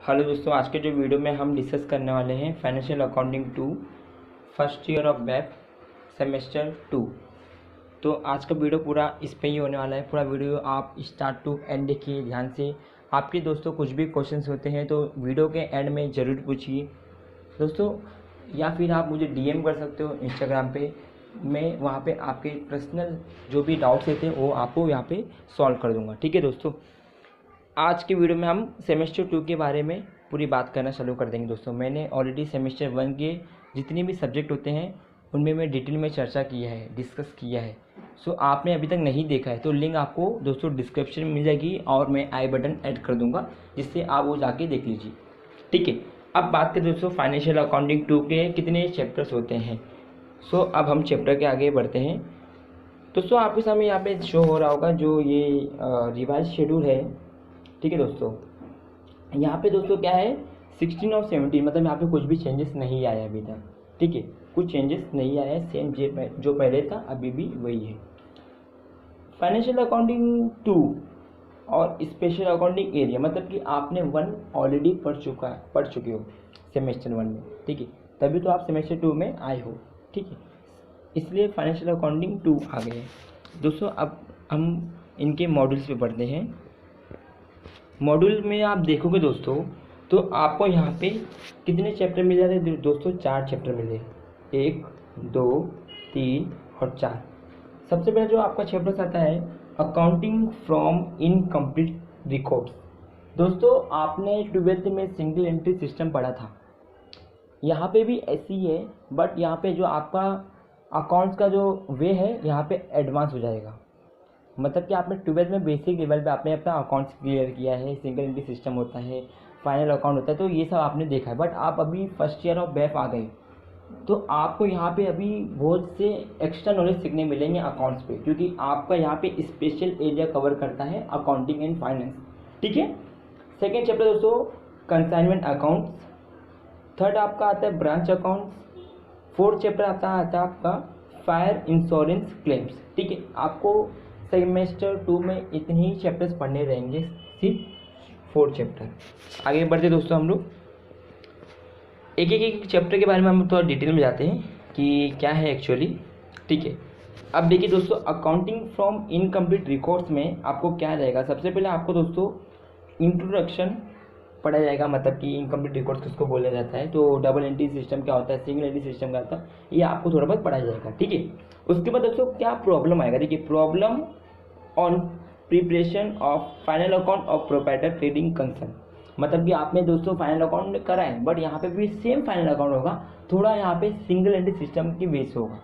Hello दोस्तों, आज के जो वीडियो में हम डिस्कस करने वाले हैं financial accounting 2 first year of bap semester 2। तो आज का वीडियो पूरा इस पे ही होने वाला है। पूरा वीडियो आप स्टार्ट टू एंड देखिए ध्यान से। आपके दोस्तों कुछ भी क्वेश्चंस होते हैं तो वीडियो के एंड में ज़रूर पूछिए दोस्तों, या फिर आप मुझे डीएम कर सकते हो इंस्टाग्राम पे। मैं वहाँ पे आपके पर्सनल जो भी डाउट्स रहते हैं वो आपको यहाँ पे सॉल्व कर दूँगा। ठीक है दोस्तों, आज के वीडियो में हम सेमेस्टर 2 के बारे में पूरी बात करना चालू कर देंगे दोस्तों। मैंने ऑलरेडी सेमेस्टर 1 के जितने भी सब्जेक्ट होते हैं उनमें मैं डिटेल में चर्चा किया है, डिस्कस किया है। सो आपने अभी तक नहीं देखा है तो लिंक आपको दोस्तों डिस्क्रिप्शन में मिल जाएगी और मैं आई बटन ऐड कर दूंगा, जिससे आप वो जाके देख लीजिए। ठीक है, अब बात करें दोस्तों फाइनेंशियल अकाउंटिंग 2 के कितने चैप्टर्स होते हैं। सो अब हम चैप्टर के आगे बढ़ते हैं दोस्तों। आपके सामने यहाँ पे शो हो रहा होगा जो ये रिवाइज शेड्यूल है। ठीक है दोस्तों, यहाँ पे दोस्तों क्या है 16 और 17, मतलब यहाँ पे कुछ भी चेंजेस नहीं आया अभी तक। ठीक है, कुछ चेंजेस नहीं आया है, सेम जो पहले था अभी भी वही है। फाइनेंशियल अकाउंटिंग 2 और स्पेशल अकाउंटिंग एरिया, मतलब कि आपने 1 ऑलरेडी पढ़ चुके हो सेमेस्टर 1 में। ठीक है, तभी तो आप सेमेस्टर 2 में आए हो। ठीक है, इसलिए फाइनेंशियल अकाउंटिंग 2 आ गए दोस्तों। अब हम इनके मॉड्यूल्स पे पढ़ते हैं। मॉड्यूल में आप देखोगे दोस्तों तो आपको यहाँ पे कितने चैप्टर मिल जाते हैं दोस्तों? 4 चैप्टर मिले, 1, 2, 3 और 4। सबसे पहले जो आपका चैप्टर आता है अकाउंटिंग फ्रॉम इनकम्प्लीट रिकॉर्ड्स। दोस्तों आपने 12th में सिंगल एंट्री सिस्टम पढ़ा था, यहाँ पे भी ऐसी है, बट यहाँ पे जो आपका अकाउंट्स का जो वे है यहाँ पे एडवांस हो जाएगा। मतलब कि आपने 12th में बेसिक लेवल पे आपने अपना अकाउंट्स क्लियर किया है, सिंगल एंट्री सिस्टम होता है, फाइनल अकाउंट होता है, तो ये सब आपने देखा है। बट आप अभी फर्स्ट ईयर ऑफ बैफ आ गए तो आपको यहाँ पे अभी बहुत से एक्स्ट्रा नॉलेज सीखने मिलेंगे अकाउंट्स पे, क्योंकि आपका यहाँ पे स्पेशल एरिया कवर करता है अकाउंटिंग एंड फाइनेंस। ठीक है, सेकेंड चैप्टर दोस्तों कंसाइनमेंट अकाउंट्स। थर्ड आपका आता है ब्रांच अकाउंट्स। फोर्थ चैप्टर आता है आपका फायर इंश्योरेंस क्लेम्स। ठीक है, आपको सेमेस्टर 2 में इतने ही चैप्टर्स पढ़ने रहेंगे, सिर्फ 4 चैप्टर। आगे बढ़ते दोस्तों, हम लोग एक चैप्टर के बारे में हम थोड़ा डिटेल में जाते हैं कि क्या है एक्चुअली। ठीक है, अब देखिए दोस्तों अकाउंटिंग फ्रॉम इनकम्प्लीट रिकॉर्ड्स में आपको क्या रहेगा। सबसे पहले आपको दोस्तों इंट्रोडक्शन पढ़ा जाएगा, मतलब कि इनकम्प्लीट रिकॉर्ड्स किसको बोला जाता है, तो डबल एंट्री सिस्टम क्या होता है, सिंगल एंट्री सिस्टम क्या होता है, ये आपको थोड़ा बहुत पढ़ाया जाएगा। ठीक है, उसके बाद दोस्तों क्या प्रॉब्लम आएगा। देखिए problem on preparation of final account of proprietor trading concern, मतलब कि आपने दोस्तों फाइनल अकाउंट करा है बट यहाँ पे भी सेम फाइनल अकाउंट होगा, थोड़ा यहाँ पे सिंगल एंट्री सिस्टम की बेस होगा।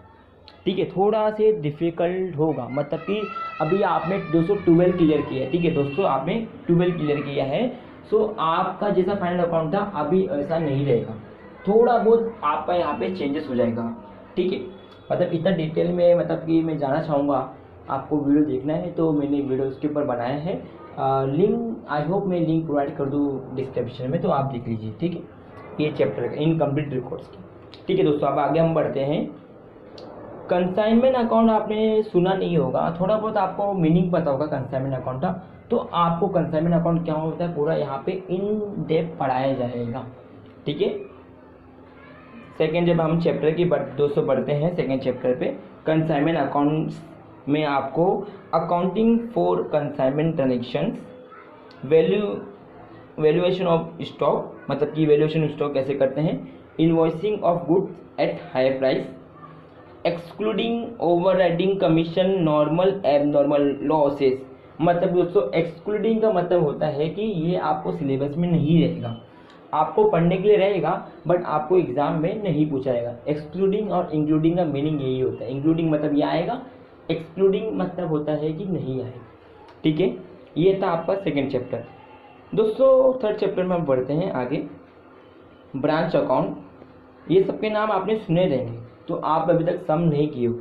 ठीक है, थोड़ा से डिफिकल्ट होगा, मतलब कि अभी आपने दोस्तों 12 क्लियर किया है। ठीक है दोस्तों, आपने 12 क्लियर किया है, सो आपका जैसा फाइनल अकाउंट था अभी ऐसा नहीं रहेगा, थोड़ा बहुत आपका यहाँ पे चेंजेस हो जाएगा। ठीक है, मतलब इतना डिटेल में मतलब कि मैं जाना चाहूँगा, आपको वीडियो देखना है तो मैंने वीडियो उसके ऊपर बनाया है। लिंक आई होप मैं लिंक प्रोवाइड कर दूँ डिस्क्रिप्शन में, तो आप देख लीजिए। ठीक है, ये चैप्टर का इनकम्प्लीट रिकॉर्ड्स की। ठीक है दोस्तों, अब आगे हम बढ़ते हैं। कंसाइनमेंट अकाउंट आपने सुना नहीं होगा, थोड़ा बहुत आपको मीनिंग पता होगा कंसाइनमेंट अकाउंट का, तो आपको कंसाइनमेंट अकाउंट क्या होता है पूरा यहाँ पे इन डेप्थ पढ़ाया जाएगा। ठीक है, सेकेंड जब हम चैप्टर की दोस्तों बढ़ते हैं सेकेंड चैप्टर पे, कंसाइनमेंट अकाउंट्स में आपको accounting for consignment transactions, valuation of stock, मतलब कि वैल्यूएशन ऑफ स्टॉक कैसे करते हैं, invoicing of goods at higher price, excluding overriding commission, normal abnormal losses. मतलब दोस्तों एक्सक्लूडिंग का मतलब होता है कि ये आपको सिलेबस में नहीं रहेगा, आपको पढ़ने के लिए रहेगा बट आपको एग्जाम में नहीं पूछा जाएगा। एक्सक्लूडिंग और इंक्लूडिंग का मीनिंग यही होता है, इंक्लूडिंग मतलब ये आएगा, एक्सक्लूडिंग मतलब होता है कि नहीं आएगा। ठीक है, ये था आपका सेकेंड चैप्टर दोस्तों। थर्ड चैप्टर में हम बढ़ते हैं आगे, ब्रांच अकाउंट। ये सबके नाम आपने सुने रहेंगे, तो आप अभी तक सम नहीं किए हो,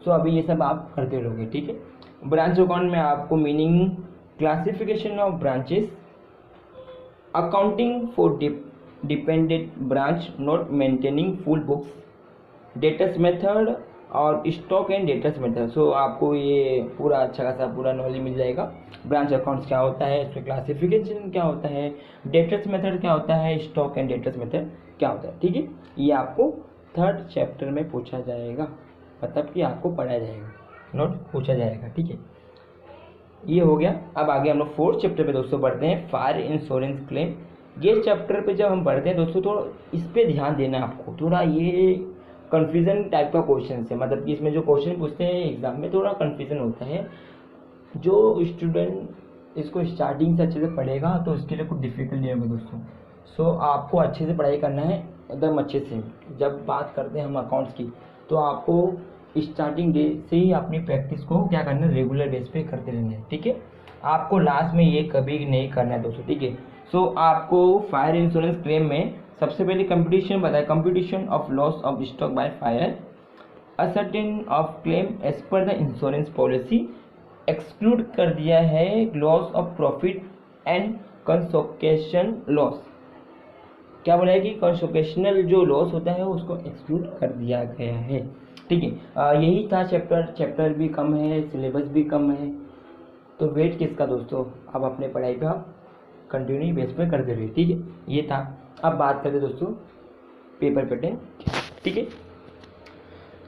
सो अभी ये सब आप करते रहोगे। ठीक है, ब्रांच अकाउंट में आपको meaning, classification of branches, accounting for dependent branch not maintaining full books, debtors method और स्टॉक एंड डेटर्स मेथड। सो आपको ये पूरा अच्छा खासा पूरा नॉलेज मिल जाएगा। ब्रांच अकाउंट्स क्या होता है, इसमें क्लासिफिकेशन क्या होता है, डेटर्स मेथड क्या होता है, स्टॉक एंड डेटर्स मेथड क्या होता है। ठीक है, ये आपको 3rd चैप्टर में पूछा जाएगा, मतलब कि आपको पढ़ाया जाएगा, नोट पूछा जाएगा। ठीक है, ये हो गया। अब आगे हम लोग 4th चैप्टर पे दोस्तों बढ़ते हैं, फायर इंश्योरेंस क्लेम। ये चैप्टर पे जब हम बढ़ते हैं दोस्तों, तो इस पे ध्यान देना आपको, थोड़ा ये कन्फ्यूजन टाइप का क्वेश्चन है, मतलब कि इसमें जो क्वेश्चन पूछते हैं एग्जाम में थोड़ा कन्फ्यूजन होता है। जो स्टूडेंट इसको स्टार्टिंग से अच्छे से पढ़ेगा तो उसके लिए कुछ डिफिकल्ट नहीं होगा दोस्तों। सो आपको अच्छे से पढ़ाई करना है, एकदम अच्छे से। जब बात करते हैं हम अकाउंट्स की, तो आपको स्टार्टिंग डे से ही अपनी प्रैक्टिस को क्या करना है, रेगुलर बेस पे करते रहना है। ठीक है, आपको लास्ट में ये कभी नहीं करना है दोस्तों। ठीक है, सो आपको फायर इंश्योरेंस क्लेम में सबसे पहले कंपटीशन बताया, computation of loss of stock by fire, ascertain of claim as per the insurance policy, exclude कर दिया है loss of profit and consequential loss. क्या बोला है कि कंसोकेशनल जो लॉस होता है उसको एक्सक्लूड कर दिया गया है। ठीक है, यही था चैप्टर भी कम है, सिलेबस भी कम है, तो वेट किसका दोस्तों, अब अपने पढ़ाई पे आप कंटिन्यू बेस पे करते रहिए। ठीक है, ये था। अब बात करते दोस्तों पेपर पैटर्न। ठीक है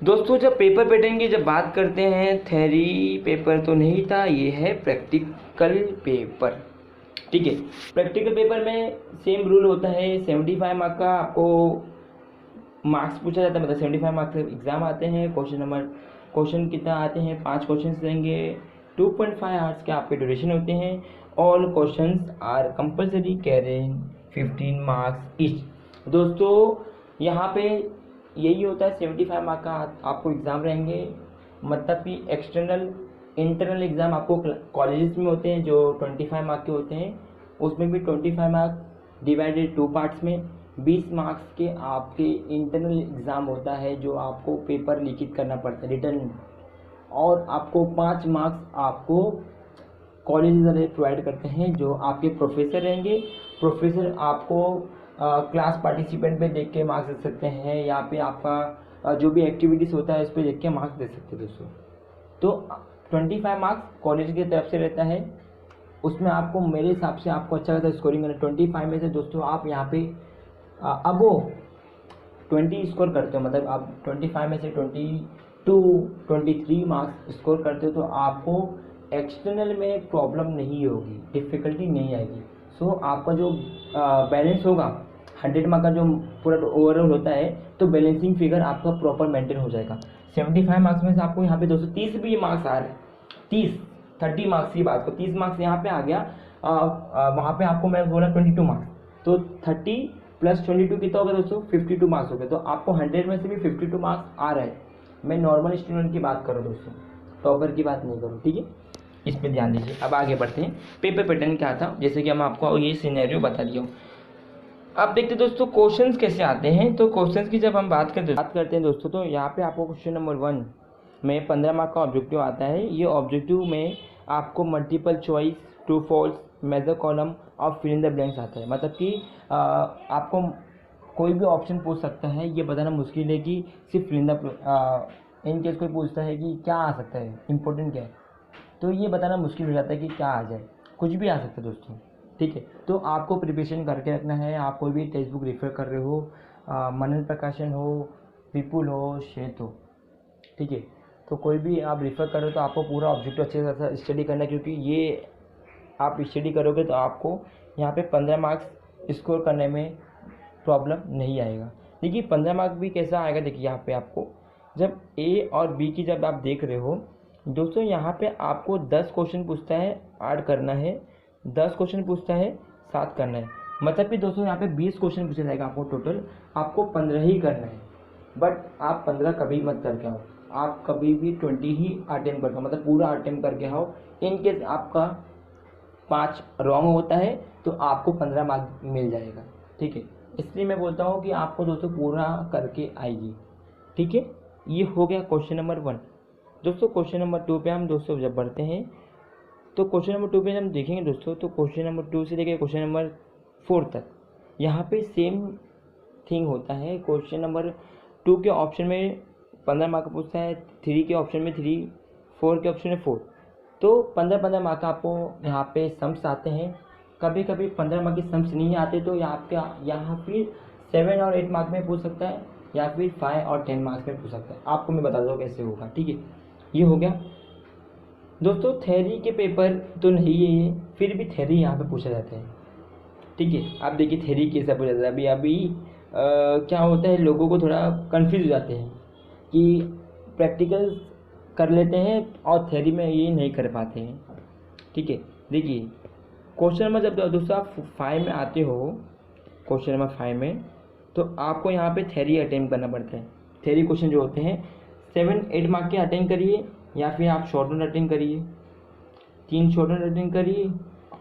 दोस्तों, जब पेपर पैटर्न की जब बात करते हैं, थ्योरी पेपर तो नहीं था, ये है प्रैक्टिकल पेपर। ठीक है, प्रैक्टिकल पेपर में सेम रूल होता है, 75 मार्क का आपको मार्क्स पूछा जाता है, मतलब 75 मार्क्स के एग्जाम आते हैं। क्वेश्चन कितना आते हैं, 5 क्वेश्चन देंगे, 2.5 आवर्स के आपके ड्यूरेशन होते हैं। All questions are compulsory carrying 15 marks each. दोस्तों यहाँ पे यही होता है, 75 मार्क का आपको एग्ज़ाम रहेंगे, मतलब कि एक्सटर्नल इंटरनल एग्ज़ाम आपको कॉलेजेस में होते हैं जो 25 मार्क के होते हैं, उसमें भी 25 मार्क डिवाइडेड 2 पार्ट्स में 20 मार्क्स के आपके इंटरनल एग्ज़ाम होता है जो आपको पेपर लिखित करना पड़ता है रिटर्न, और आपको 5 मार्क्स आपको कॉलेज वाले प्रोवाइड करते हैं जो आपके प्रोफेसर रहेंगे। प्रोफेसर आपको क्लास पार्टिसिपेंट पे देख के मार्क्स दे सकते हैं, या पे आपका जो भी एक्टिविटीज़ होता है उस पर देख के मार्क्स दे सकते हैं दोस्तों। तो 25 मार्क्स कॉलेज की तरफ से रहता है, उसमें आपको मेरे हिसाब से आपको अच्छा खासा स्कोरिंग करना है। 25 में से दोस्तों आप यहाँ पे अब वो 20 स्कोर करते हो, मतलब आप 25 में से 23 मार्क्स स्कोर करते हो, तो आपको एक्सटर्नल में प्रॉब्लम नहीं होगी, डिफ़िकल्टी नहीं आएगी। सो आपका जो बैलेंस होगा 100 मार्क का जो पूरा ओवरऑल होता है, तो बैलेंसिंग फिगर आपका प्रॉपर मेंटेन हो जाएगा। 75 मार्क्स में से आपको यहाँ पे 230 भी मार्क्स आ रहे हैं, 30 मार्क्स की बात को 30 मार्क्स यहाँ पे आ गया, वहाँ पे आपको मैं बोला 22 मार्क्स, तो 30 + 22 कितना होगा दोस्तों, 52 मार्क्स हो गए। तो आपको 100 में से भी 52 मार्क्स आ रहा है। मैं नॉर्मल स्टूडेंट की बात करूँ दोस्तों, टॉपर की बात नहीं करूँ। ठीक है, इस पर ध्यान दीजिए। अब आगे बढ़ते हैं, पेपर पैटर्न क्या था, जैसे कि हम आपको ये सिनेरियो बता दिया हूँ। अब देखते हैं दोस्तों क्वेश्चंस कैसे आते हैं। तो क्वेश्चंस की जब हम बात करते हैं दोस्तों, तो यहाँ पे आपको क्वेश्चन नंबर 1 में 15 मार्क का ऑब्जेक्टिव आता है। ये ऑब्जेक्टिव में आपको multiple choice, true false, major column और फिल इन द ब्लैंक्स आता है, मतलब कि आपको कोई भी ऑप्शन पूछ सकता है, ये बताना मुश्किल है कि सिर्फ fill in the in case कोई पूछता है कि क्या आ सकता है, इंपॉर्टेंट क्या है, तो ये बताना मुश्किल हो जाता है कि क्या आ जाए, कुछ भी आ सकता है दोस्तों। ठीक है, तो आपको प्रिपरेशन करके रखना है। आप कोई भी टेक्स्ट बुक रेफर कर रहे हो, मनन प्रकाशन हो, विपुल हो, श्वेत हो, ठीक है, तो कोई भी आप रेफर कर रहे हो तो आपको पूरा ऑब्जेक्टिव अच्छे से स्टडी करना है, क्योंकि ये आप स्टडी करोगे तो आपको यहाँ पे 15 मार्क्स स्कोर करने में प्रॉब्लम नहीं आएगा। देखिए 15 मार्क भी कैसा आएगा, देखिए यहाँ पे आपको जब ए और बी की जब आप देख रहे हो दोस्तों, यहाँ पे आपको 10 क्वेश्चन पूछता है 8 करना है, 10 क्वेश्चन पूछता है 7 करना है, मतलब कि दोस्तों यहाँ पे 20 क्वेश्चन पूछा जाएगा आपको टोटल, आपको 15 ही करना है। बट आप 15 कभी मत करके आओ, आप कभी भी 20 ही अटेम्प्ट करके, मतलब पूरा अटेम्प्ट करके आओ। इन केस आपका 5 रॉन्ग होता है तो आपको 15 मार्क मिल जाएगा। ठीक है, इसलिए मैं बोलता हूँ कि आपको दोस्तों पूरा करके आइए। ठीक है, ये हो गया क्वेश्चन नंबर 1। दोस्तों क्वेश्चन नंबर 2 पे हम दोस्तों जब बढ़ते हैं, तो क्वेश्चन नंबर 2 पे हम देखेंगे दोस्तों, तो क्वेश्चन नंबर 2 से लेकर क्वेश्चन नंबर 4 तक यहाँ पे सेम थिंग होता है। क्वेश्चन नंबर 2 के ऑप्शन में 15 मार्क का पूछता है, 3 के ऑप्शन में 3, 4 के ऑप्शन में 4, तो 15 मार्क का आपको यहाँ पे सम्स आते हैं। कभी कभी 15 मार्क के सम्स नहीं आते तो यहाँ फिर 7 और 8 मार्क में पूछ सकता है, या फिर 5 और 10 मार्क्स में पूछ सकता है। आपको मैं बता दूँ कैसे होगा, ठीक है। ये हो गया दोस्तों। थ्योरी के पेपर तो नहीं है ये, फिर भी थ्योरी यहाँ पे पूछा जाता है, ठीक है। आप देखिए थ्योरी कैसा पूछा जाता है। अभी क्या होता है, लोगों को थोड़ा कंफ्यूज हो जाते हैं कि प्रैक्टिकल कर लेते हैं और थ्योरी में ये नहीं कर पाते हैं, ठीक है। देखिए क्वेश्चन नंबर जब दोस्तों आप 5 में आते हो, क्वेश्चन नंबर 5 में, तो आपको यहाँ पे थ्योरी अटेम्प्ट करना पड़ता है। थ्योरी क्वेश्चन जो होते हैं 7-8 मार्क के अटेम्प्ट करिए, या फिर आप शॉर्ट नोट अटेम्प्ट करिए, 3 शॉर्ट नोट अटेम्प्ट करिए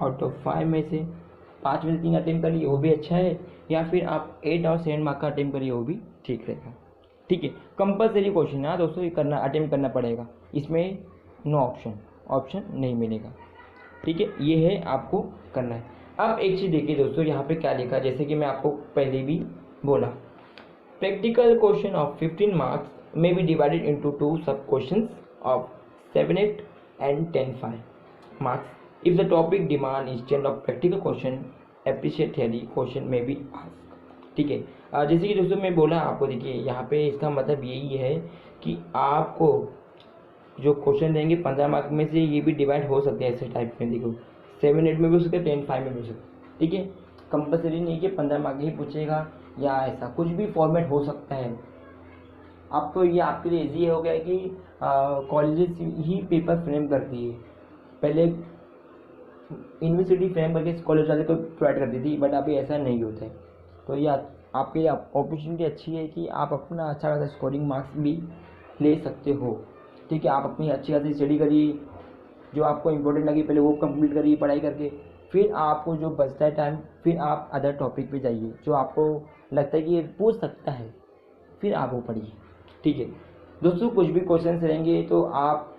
आउट ऑफ 5 में से, 5 में से 3 अटेम्प्ट करिए, वो भी अच्छा है। या फिर आप 8 और 7 मार्क का अटेम्प्ट करिए, वो भी ठीक रहेगा, ठीक है। कंपलसरी क्वेश्चन है दोस्तों, ये करना अटेम्प्ट करना पड़ेगा, इसमें नो ऑप्शन नहीं मिलेगा, ठीक है। ये है आपको करना है। अब एक चीज़ देखिए दोस्तों, यहाँ पे क्या लिखा, जैसे कि मैं आपको पहले भी बोला, practical question of 15 marks may be divided into 2 sub questions of 7-8 and 10-5 marks if the topic demand instead of practical question appreciate theory question may be asked, ठीक है। जैसे कि दोस्तों मैं बोला आपको, देखिए यहाँ पे इसका मतलब यही है कि आपको जो क्वेश्चन देंगे 15 मार्क में से ये भी डिवाइड हो सकते हैं ऐसे टाइप में। देखो 7-8 में भी हो सकते हैं, 10-5 में भी हो सकते हैं, ठीक है। कंपलसरी नहीं कि 15 मार्क ही पूछेगा, या ऐसा कुछ भी फॉर्मेट हो सकता है। अब तो ये आपके लिए ईजी हो गया है कि कॉलेजेस ही पेपर फ्रेम करती है। पहले यूनिवर्सिटी फ्रेम करके कॉलेज वाले को प्रोवाइड करती थी, बट अभी ऐसा नहीं होता है। तो ये आपके लिए अपॉर्चुनिटी अच्छी है कि आप अपना अच्छा खासा स्कोरिंग मार्क्स भी ले सकते हो, ठीक है। आप अपनी अच्छी खासी स्टडी करिए, जो आपको इम्पोर्टेंट लगी पहले वो कंप्लीट करिए पढ़ाई करके, फिर आपको जो बचता है टाइम, फिर आप अदर टॉपिक पे जाइए जो आपको लगता है कि ये पूछ सकता है, फिर आप वो पढ़िए, ठीक है दोस्तों। कुछ भी क्वेश्चंस रहेंगे तो आप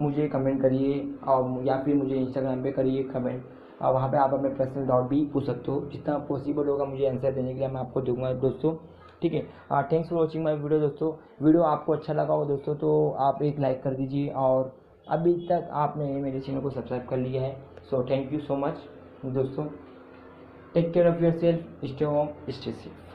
मुझे कमेंट करिए, और या फिर मुझे इंस्टाग्राम पे करिए कमेंट, और वहाँ पे आप अपने पर्सनल डाउट भी पूछ सकते हो। जितना पॉसिबल होगा मुझे आंसर देने के लिए मैं आपको दूंगा दोस्तों, ठीक है। Thanks for watching my video दोस्तों। वीडियो आपको अच्छा लगा हो दोस्तों तो आप एक लाइक कर दीजिए, और अभी तक आपने मेरे चैनल को सब्सक्राइब कर लिया है, so thank you so much दोस्तों। Take care of yourself, stay home, stay safe.